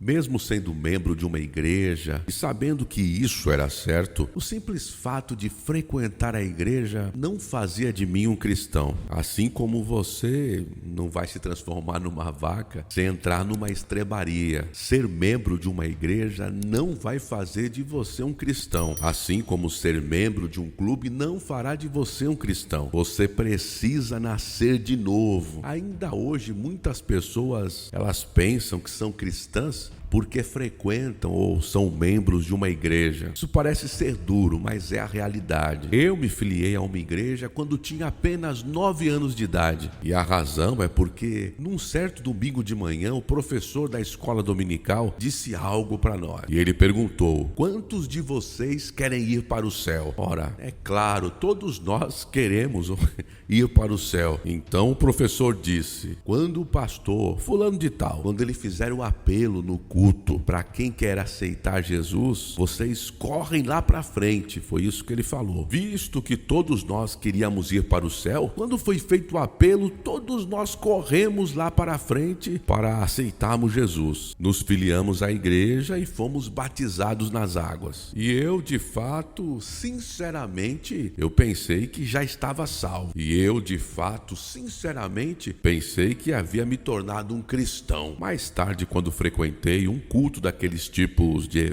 Mesmo sendo membro de uma igreja e sabendo que isso era certo, o simples fato de frequentar a igreja não fazia de mim um cristão. Assim como você não vai se transformar numa vaca sem entrar numa estrebaria. Ser membro de uma igreja não vai fazer de você um cristão. Assim como ser membro de um clube não fará de você um cristão. Você precisa nascer de novo. Ainda hoje, muitas pessoas, elas pensam que são cristãs porque frequentam ou são membros de uma igreja. Isso parece ser duro, mas é a realidade. Eu me filiei a uma igreja quando tinha apenas 9 anos de idade. E a razão é porque, num certo domingo de manhã, o professor da escola dominical disse algo para nós. E ele perguntou: quantos de vocês querem ir para o céu? Ora, é claro, todos nós queremos ir para o céu. Então o professor disse: quando o pastor fulano de tal, quando ele fizer o apelo no culto para quem quer aceitar Jesus, vocês correm lá para frente. Foi isso que ele falou. Visto que todos nós queríamos ir para o céu, quando foi feito o apelo, todos nós corremos lá para frente para aceitarmos Jesus. Nos filiamos à igreja e fomos batizados nas águas. E eu, de fato, sinceramente, eu pensei que já estava salvo. E eu, de fato, sinceramente, pensei que havia me tornado um cristão. Mais tarde, quando frequentei um culto daqueles tipos de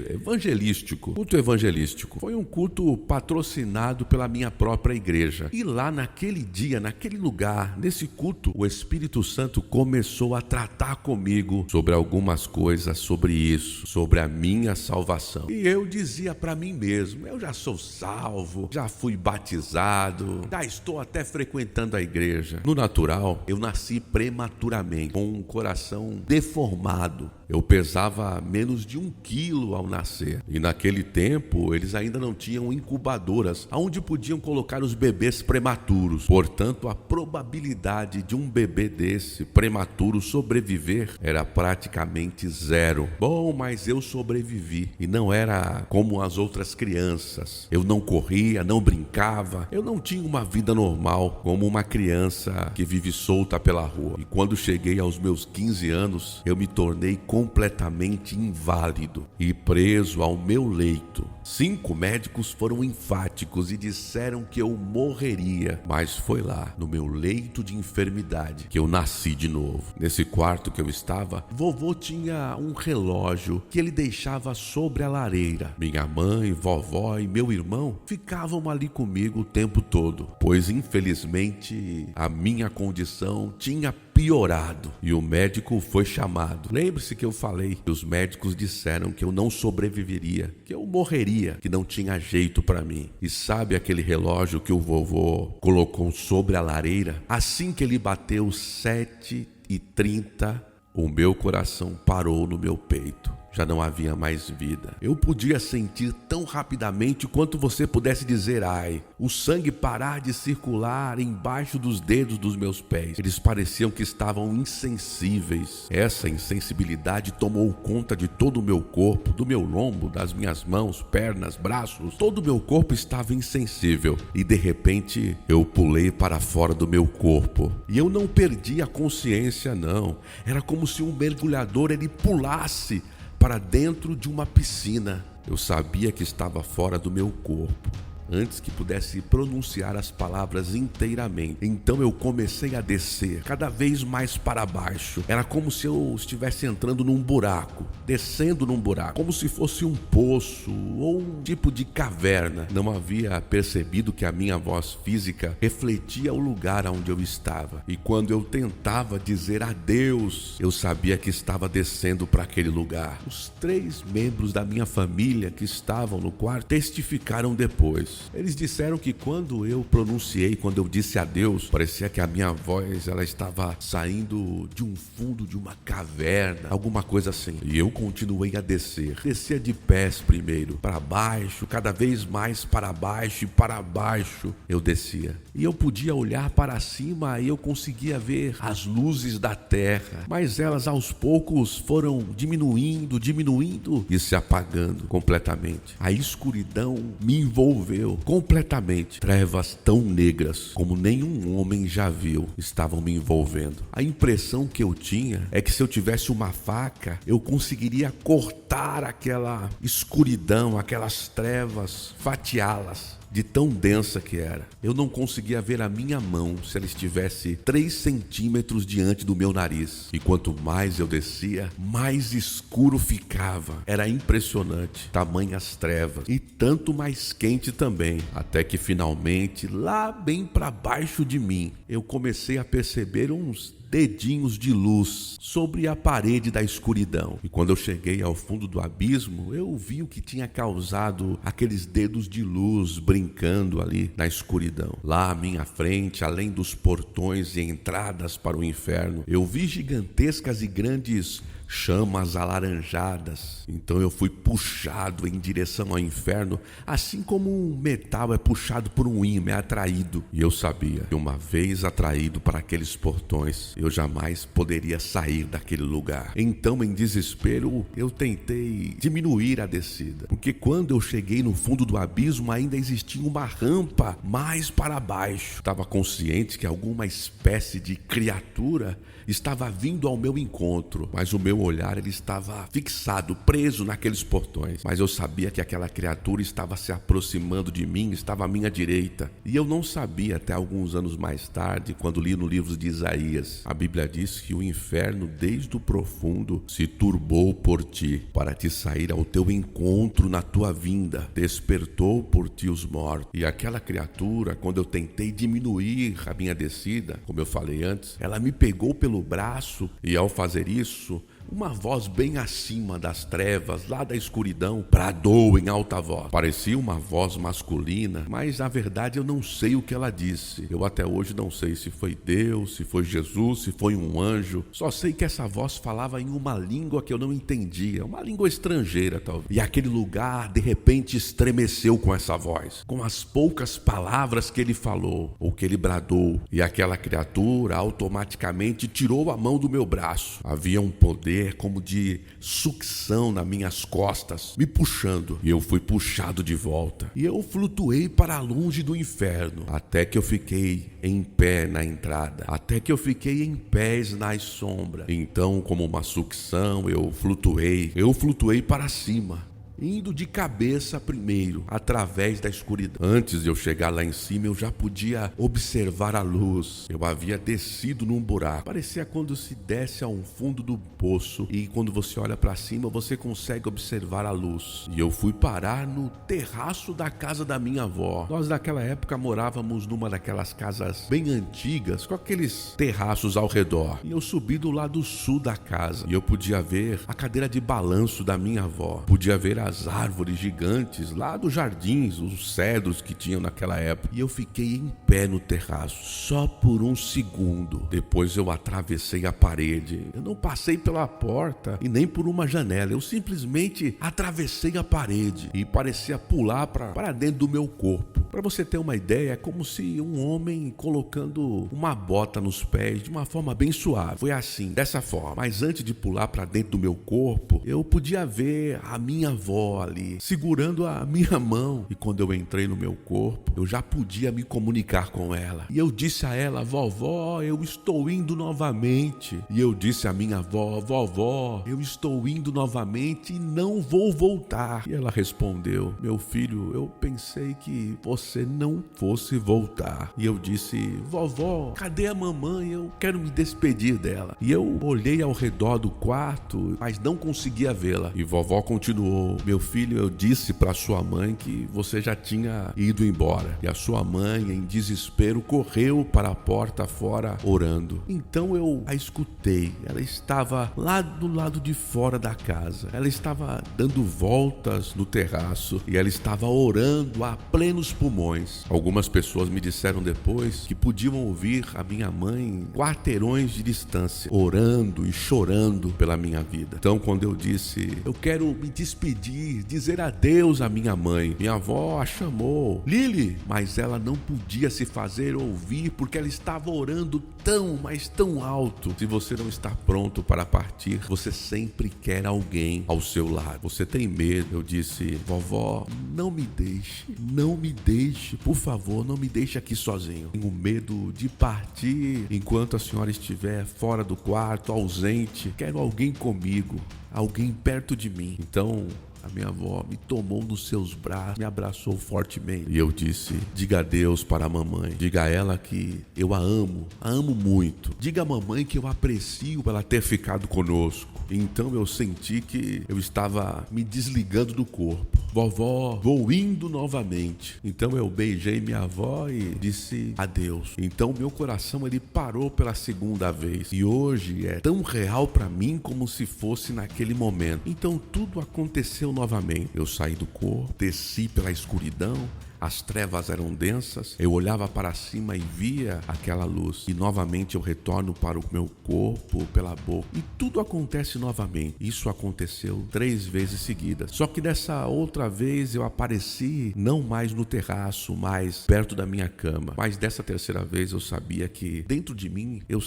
culto evangelístico, foi um culto patrocinado pela minha própria igreja. E lá naquele dia, naquele lugar, nesse culto, o Espírito Santo começou a tratar comigo sobre algumas coisas, sobre isso, sobre a minha salvação. E eu dizia para mim mesmo: eu já sou salvo, já fui batizado, já estou até frequentando a igreja. No natural, eu nasci prematuramente, com um coração deformado. Eu pesava menos de 1 quilo ao nascer. E naquele tempo, eles ainda não tinham incubadoras onde podiam colocar os bebês prematuros. Portanto, a probabilidade de um bebê desse prematuro sobreviver era praticamente zero. Bom, mas eu sobrevivi. E não era como as outras crianças. Eu não corria, não brincava. Eu não tinha uma vida normal, como uma criança que vive solta pela rua. E quando cheguei aos meus 15 anos, eu me tornei completamente inválido e preso ao meu leito. 5 médicos foram enfáticos e disseram que eu morreria, mas foi lá, no meu leito de enfermidade, que eu nasci de novo. Nesse quarto que eu estava, vovô tinha um relógio que ele deixava sobre a lareira. Minha mãe, vovó e meu irmão ficavam ali comigo o tempo todo, pois infelizmente a minha condição tinha piorado e o médico foi chamado. Lembre-se que eu falei que os médicos disseram que eu não sobreviveria, que eu morreria, que não tinha jeito para mim. E sabe aquele relógio que o vovô colocou sobre a lareira? Assim que ele bateu 7h30, o meu coração parou no meu peito. Já não havia mais vida. Eu podia sentir tão rapidamente quanto você pudesse dizer ai. O sangue parar de circular embaixo dos dedos dos meus pés. Eles pareciam que estavam insensíveis. Essa insensibilidade tomou conta de todo o meu corpo, do meu lombo, das minhas mãos, pernas, braços. Todo o meu corpo estava insensível. E de repente eu pulei para fora do meu corpo. E eu não perdi a consciência, não. Era como se um mergulhador ele pulasse para dentro de uma piscina. Eu sabia que estava fora do meu corpo antes que pudesse pronunciar as palavras inteiramente. Então eu comecei a descer cada vez mais para baixo. Era como se eu estivesse entrando num buraco, descendo num buraco, como se fosse um poço ou um tipo de caverna. Não havia percebido que a minha voz física refletia o lugar onde eu estava. E quando eu tentava dizer adeus, eu sabia que estava descendo para aquele lugar. Os 3 membros da minha família que estavam no quarto testificaram depois. Eles disseram que quando eu disse adeus, parecia que a minha voz ela estava saindo de um fundo de uma caverna, alguma coisa assim. E eu continuei a descer. Descia de pés primeiro, para baixo, cada vez mais para baixo e para baixo eu descia. E eu podia olhar para cima e eu conseguia ver as luzes da terra, mas elas aos poucos foram diminuindo e se apagando completamente. A escuridão me envolveu. envolveu completamente. Trevas tão negras como nenhum homem já viu estavam me envolvendo. A impressão que eu tinha é que se eu tivesse uma faca, eu conseguiria cortar aquela escuridão, aquelas trevas, fatiá-las. De tão densa que era. Eu não conseguia ver a minha mão se ela estivesse 3 centímetros diante do meu nariz. E quanto mais eu descia, mais escuro ficava. Era impressionante, tamanhas trevas. E tanto mais quente também. Até que finalmente, lá bem para baixo de mim, eu comecei a perceber uns dedinhos de luz sobre a parede da escuridão. E quando eu cheguei ao fundo do abismo, eu vi o que tinha causado aqueles dedos de luz brincando ali na escuridão. Lá à minha frente, além dos portões e entradas para o inferno, eu vi gigantescas e grandes chamas alaranjadas. Então eu fui puxado em direção ao inferno, assim como um metal é puxado por um ímã, é atraído. E eu sabia que uma vez atraído para aqueles portões, eu jamais poderia sair daquele lugar. Então, em desespero, eu tentei diminuir a descida, porque quando eu cheguei no fundo do abismo, ainda existia uma rampa mais para baixo. Estava consciente que alguma espécie de criatura estava vindo ao meu encontro, mas o meu olhar ele estava fixado, preso naqueles portões. Mas eu sabia que aquela criatura estava se aproximando de mim, estava à minha direita. E eu não sabia até alguns anos mais tarde, quando li no livro de Isaías, a Bíblia diz que o inferno desde o profundo se turbou por ti, para te sair ao teu encontro na tua vinda, despertou por ti os mortos. E aquela criatura, quando eu tentei diminuir a minha descida, como eu falei antes, ela me pegou pelo braço e ao fazer isso, uma voz bem acima das trevas, lá da escuridão, bradou em alta voz. Parecia uma voz masculina, mas na verdade eu não sei o que ela disse. Eu até hoje não sei se foi Deus, se foi Jesus, se foi um anjo. Só sei que essa voz falava em uma língua que eu não entendia, uma língua estrangeira talvez. E aquele lugar de repente estremeceu com essa voz, com as poucas palavras que ele falou, ou que ele bradou. E aquela criatura automaticamente tirou a mão do meu braço. Havia um poder como de sucção nas minhas costas, me puxando, e eu fui puxado de volta, e eu flutuei para longe do inferno, até que eu fiquei em pé na entrada, até que eu fiquei em pés nas sombras. Então, como uma sucção, eu flutuei para cima, indo de cabeça primeiro, através da escuridão. Antes de eu chegar lá em cima, eu já podia observar a luz. Eu havia descido num buraco. Parecia quando se desce ao fundo do poço e quando você olha para cima, você consegue observar a luz. E eu fui parar no terraço da casa da minha avó. Nós naquela época morávamos numa daquelas casas bem antigas, com aqueles terraços ao redor. E eu subi do lado sul da casa e eu podia ver a cadeira de balanço da minha avó. Podia ver as árvores gigantes lá dos jardins, os cedros que tinham naquela época. E eu fiquei em pé no terraço, só por um segundo. Depois eu atravessei a parede. Eu não passei pela porta e nem por uma janela. Eu simplesmente atravessei a parede e parecia pular para dentro do meu corpo. Para você ter uma ideia, é como se um homem colocando uma bota nos pés de uma forma bem suave. Foi assim, dessa forma. Mas antes de pular para dentro do meu corpo, eu podia ver a minha avó ali, segurando a minha mão. E quando eu entrei no meu corpo, eu já podia me comunicar com ela. E eu disse a ela: vovó, eu estou indo novamente. E eu disse à minha avó: vovó, eu estou indo novamente e não vou voltar. E ela respondeu: meu filho, eu pensei que você não fosse voltar. E eu disse: vovó, cadê a mamãe? Eu quero me despedir dela. E eu olhei ao redor do quarto, mas não conseguia vê-la. E vovó continuou: meu filho, eu disse para sua mãe que você já tinha ido embora. E a sua mãe, em desespero, correu para a porta fora orando. Então eu a escutei. Ela estava lá do lado de fora da casa. Ela estava dando voltas no terraço e ela estava orando a plenos pulmões. Algumas pessoas me disseram depois que podiam ouvir a minha mãe quarteirões de distância, orando e chorando pela minha vida. Então, quando eu disse: eu quero me despedir, dizer adeus à minha mãe, minha avó a chamou: Lili, mas ela não podia se se fazer ouvir, porque ela estava orando tão, mas tão alto. Se você não está pronto para partir, você sempre quer alguém ao seu lado. Você tem medo. Eu disse: vovó, não me deixe, por favor, não me deixe aqui sozinho. Tenho medo de partir enquanto a senhora estiver fora do quarto, ausente. Quero alguém comigo, alguém perto de mim. Então a minha avó me tomou nos seus braços, me abraçou fortemente. E eu disse: diga adeus para a mamãe. Diga a ela que eu a amo muito. Diga à mamãe que eu aprecio ela ter ficado conosco. Então eu senti que eu estava me desligando do corpo. Vovó, vou indo novamente. Então eu beijei minha avó e disse adeus. Então meu coração ele parou pela segunda vez. E hoje é tão real para mim como se fosse naquele momento. Então tudo aconteceu novamente. Eu saí do corpo, desci pela escuridão. As trevas eram densas, eu olhava para cima e via aquela luz. E novamente eu retorno para o meu corpo, pela boca. E tudo acontece novamente. Isso aconteceu 3 vezes seguidas. Só que dessa outra vez eu apareci não mais no terraço, mais perto da minha cama. Mas dessa terceira vez eu sabia que dentro de mim, eu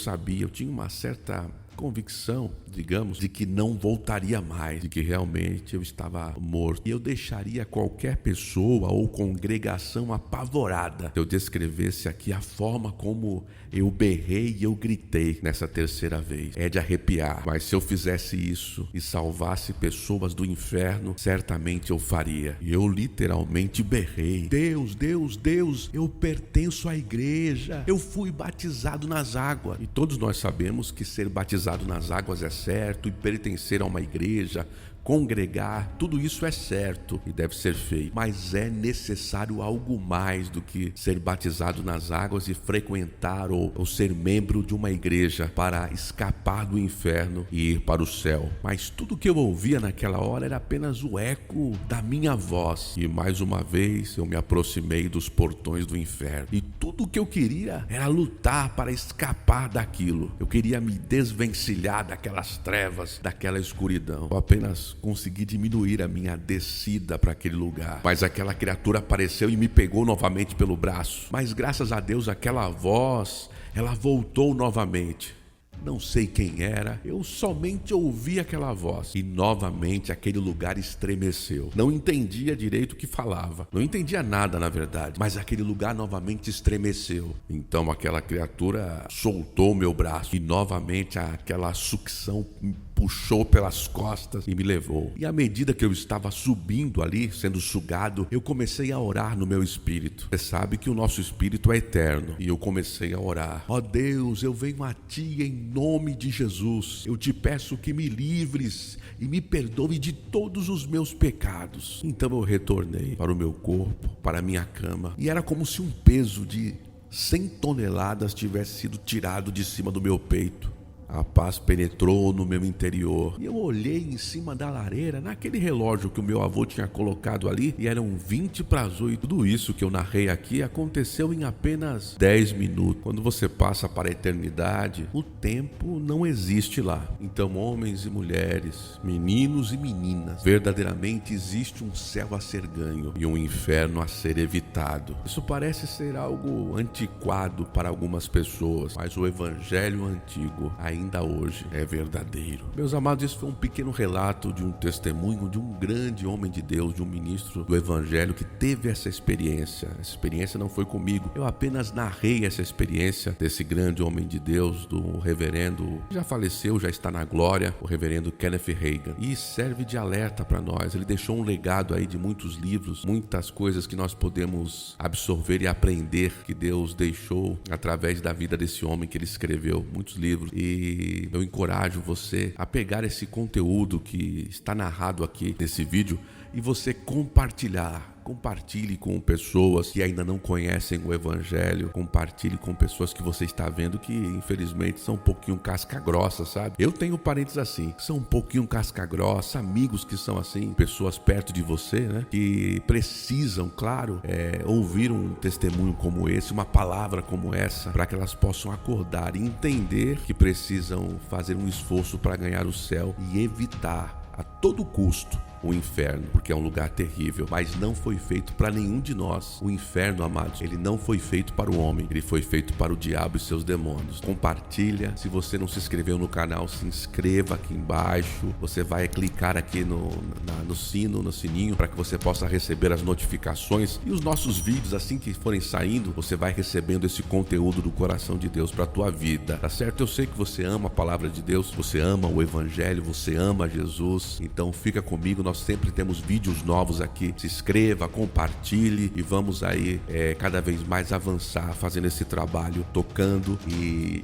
tinha uma certa convicção, digamos, de que não voltaria mais, de que realmente eu estava morto. E eu deixaria qualquer pessoa ou congregação apavorada se eu descrevesse aqui a forma como eu berrei e eu gritei nessa terceira vez. É de arrepiar, mas se eu fizesse isso e salvasse pessoas do inferno, certamente eu faria. E eu literalmente berrei: Deus, Deus, Deus, eu pertenço à igreja, eu fui batizado nas águas. E todos nós sabemos que ser batizado nas águas é certo, e pertencer a uma igreja, congregar, tudo isso é certo e deve ser feito, mas é necessário algo mais do que ser batizado nas águas e frequentar ou ser membro de uma igreja para escapar do inferno e ir para o céu. Mas tudo que eu ouvia naquela hora era apenas o eco da minha voz, e mais uma vez eu me aproximei dos portões do inferno, e tudo o que eu queria era lutar para escapar daquilo. Eu queria me desvencilhar daquelas trevas, daquela escuridão. Eu apenas consegui diminuir a minha descida para aquele lugar, mas aquela criatura apareceu e me pegou novamente pelo braço. Mas graças a Deus aquela voz, ela voltou novamente. Não sei quem era, eu somente ouvi aquela voz e novamente aquele lugar estremeceu. Não entendia direito o que falava, não entendia nada na verdade, mas aquele lugar novamente estremeceu. Então aquela criatura soltou meu braço e novamente aquela sucção puxou pelas costas e me levou. E à medida que eu estava subindo ali, sendo sugado, eu comecei a orar no meu espírito. Você sabe que o nosso espírito é eterno. E eu comecei a orar: ó Deus, eu venho a Ti em nome de Jesus. Eu te peço que me livres e me perdoe de todos os meus pecados. Então eu retornei para o meu corpo, para a minha cama. E era como se um peso de 100 toneladas tivesse sido tirado de cima do meu peito. A paz penetrou no meu interior e eu olhei em cima da lareira, naquele relógio que o meu avô tinha colocado ali, e eram 20 para as 8. Tudo isso que eu narrei aqui aconteceu em apenas 10 minutos. Quando você passa para a eternidade, o tempo não existe lá. Então, homens e mulheres, meninos e meninas, verdadeiramente existe um céu a ser ganho e um inferno a ser evitado. Isso parece ser algo antiquado para algumas pessoas, mas o evangelho antigo ainda hoje é verdadeiro. Meus amados, isso foi um pequeno relato de um testemunho de um grande homem de Deus, de um ministro do evangelho que teve essa experiência. Essa experiência não foi comigo, eu apenas narrei essa experiência desse grande homem de Deus, do reverendo, já faleceu, já está na glória, o reverendo Kenneth Hagin, e serve de alerta para nós. Ele deixou um legado aí de muitos livros, muitas coisas que nós podemos absorver e aprender, que Deus deixou através da vida desse homem, que ele escreveu muitos livros. E eu encorajo você a pegar esse conteúdo que está narrado aqui nesse vídeo e você compartilhe com pessoas que ainda não conhecem o evangelho, compartilhe com pessoas que você está vendo que infelizmente são um pouquinho casca grossa, sabe? Eu tenho parentes assim, que são um pouquinho casca grossa, amigos que são assim, pessoas perto de você, né? Que precisam, claro, ouvir um testemunho como esse, uma palavra como essa, para que elas possam acordar e entender que precisam fazer um esforço para ganhar o céu e evitar a todo custo o inferno, porque é um lugar terrível, mas não foi feito para nenhum de nós. O inferno, amados, ele não foi feito para o homem, ele foi feito para o diabo e seus demônios. Compartilha. Se você não se inscreveu no canal, se inscreva aqui embaixo. Você vai clicar aqui no sininho, para que você possa receber as notificações e os nossos vídeos. Assim que forem saindo, você vai recebendo esse conteúdo do coração de Deus para a tua vida, tá certo? Eu sei que você ama a palavra de Deus, você ama o evangelho, você ama Jesus, então fica comigo, nós sempre temos vídeos novos aqui. Se inscreva, compartilhe e vamos aí cada vez mais avançar fazendo esse trabalho, tocando e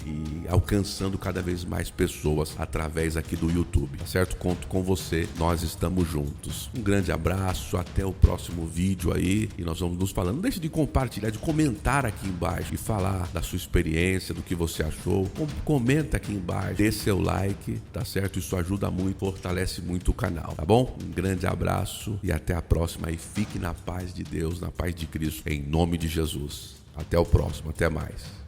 alcançando cada vez mais pessoas através aqui do YouTube, tá certo? Conto com você, nós estamos juntos. Um grande abraço, até o próximo vídeo aí e nós vamos nos falando. Não deixe de compartilhar, de comentar aqui embaixo e falar da sua experiência, do que você achou. Comenta aqui embaixo, dê seu like, tá certo? Isso ajuda muito, fortalece muito o canal, tá bom? Um grande abraço e até a próxima e fique na paz de Deus, na paz de Cristo, em nome de Jesus. Até o próximo, até mais.